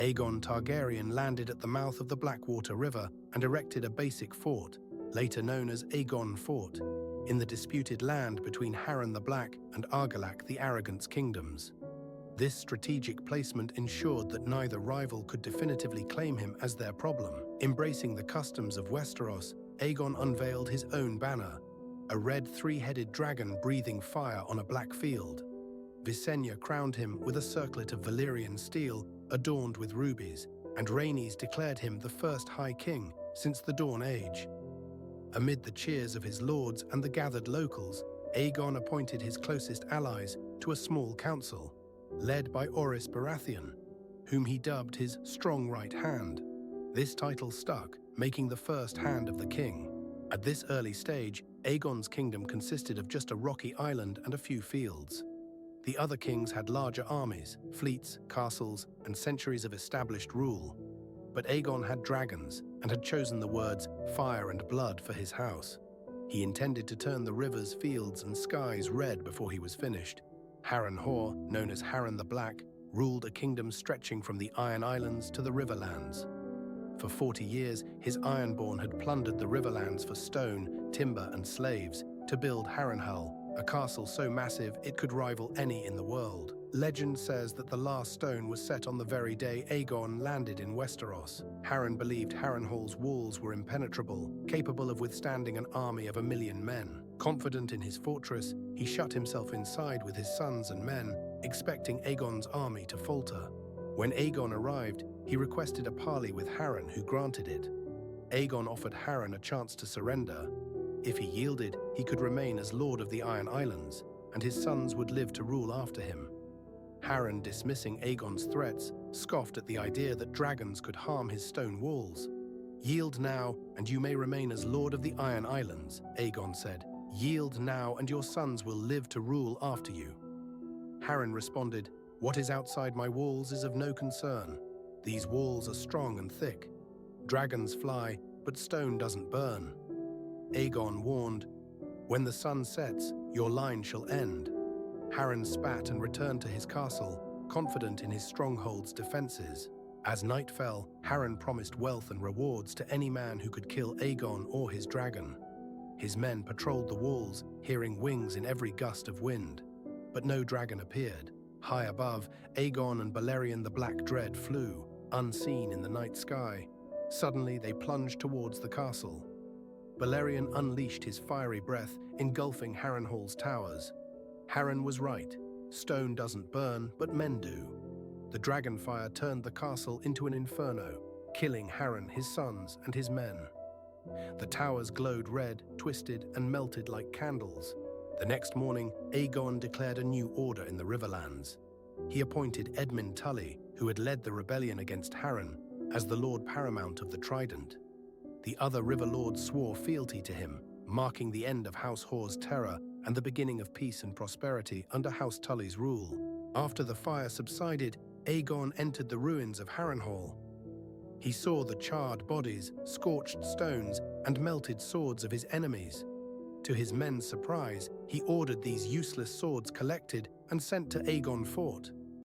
Aegon Targaryen landed at the mouth of the Blackwater River and erected a basic fort, later known as Aegon Fort, in the disputed land between Harren the Black and Argilac the Arrogant's kingdoms. This strategic placement ensured that neither rival could definitively claim him as their problem. Embracing the customs of Westeros, Aegon unveiled his own banner, a red three-headed dragon breathing fire on a black field. Visenya crowned him with a circlet of Valyrian steel adorned with rubies, and Rhaenys declared him the first High King since the Dawn Age. Amid the cheers of his lords and the gathered locals, Aegon appointed his closest allies to a small council, led by Orys Baratheon, whom he dubbed his strong right hand. This title stuck, making the first hand of the king. At this early stage, Aegon's kingdom consisted of just a rocky island and a few fields. The other kings had larger armies, fleets, castles, and centuries of established rule. But Aegon had dragons and had chosen the words fire and blood for his house. He intended to turn the rivers, fields, and skies red before he was finished. Harrenhal, known as Harren the Black, ruled a kingdom stretching from the Iron Islands to the Riverlands. For 40 years, his Ironborn had plundered the Riverlands for stone, timber, and slaves to build Harrenhal, a castle so massive it could rival any in the world. Legend says that the last stone was set on the very day Aegon landed in Westeros. Harren believed Harrenhal's walls were impenetrable, capable of withstanding an army of 1,000,000 men. Confident in his fortress, he shut himself inside with his sons and men, expecting Aegon's army to falter. When Aegon arrived, he requested a parley with Harren, who granted it. Aegon offered Harren a chance to surrender. If he yielded, he could remain as Lord of the Iron Islands, and his sons would live to rule after him. Harren, dismissing Aegon's threats, scoffed at the idea that dragons could harm his stone walls. "Yield now, and you may remain as Lord of the Iron Islands," Aegon said. "Yield now, and your sons will live to rule after you." Harren responded, "What is outside my walls is of no concern. These walls are strong and thick. Dragons fly, but stone doesn't burn." Aegon warned, "When the sun sets, your line shall end." Harren spat and returned to his castle, confident in his stronghold's defenses. As night fell, Harren promised wealth and rewards to any man who could kill Aegon or his dragon. His men patrolled the walls, hearing wings in every gust of wind. But no dragon appeared. High above, Aegon and Balerion the Black Dread flew, unseen in the night sky. Suddenly, they plunged towards the castle. Balerion unleashed his fiery breath, engulfing Harrenhal's towers. Harren was right. Stone doesn't burn, but men do. The dragonfire turned the castle into an inferno, killing Harren, his sons, and his men. The towers glowed red, twisted, and melted like candles. The next morning, Aegon declared a new order in the Riverlands. He appointed Edmund Tully, who had led the rebellion against Harren, as the Lord Paramount of the Trident. The other river lords swore fealty to him, marking the end of House Hoare's terror and the beginning of peace and prosperity under House Tully's rule. After the fire subsided, Aegon entered the ruins of Harrenhal. He saw the charred bodies, scorched stones, and melted swords of his enemies. To his men's surprise, he ordered these useless swords collected and sent to Aegon Fort.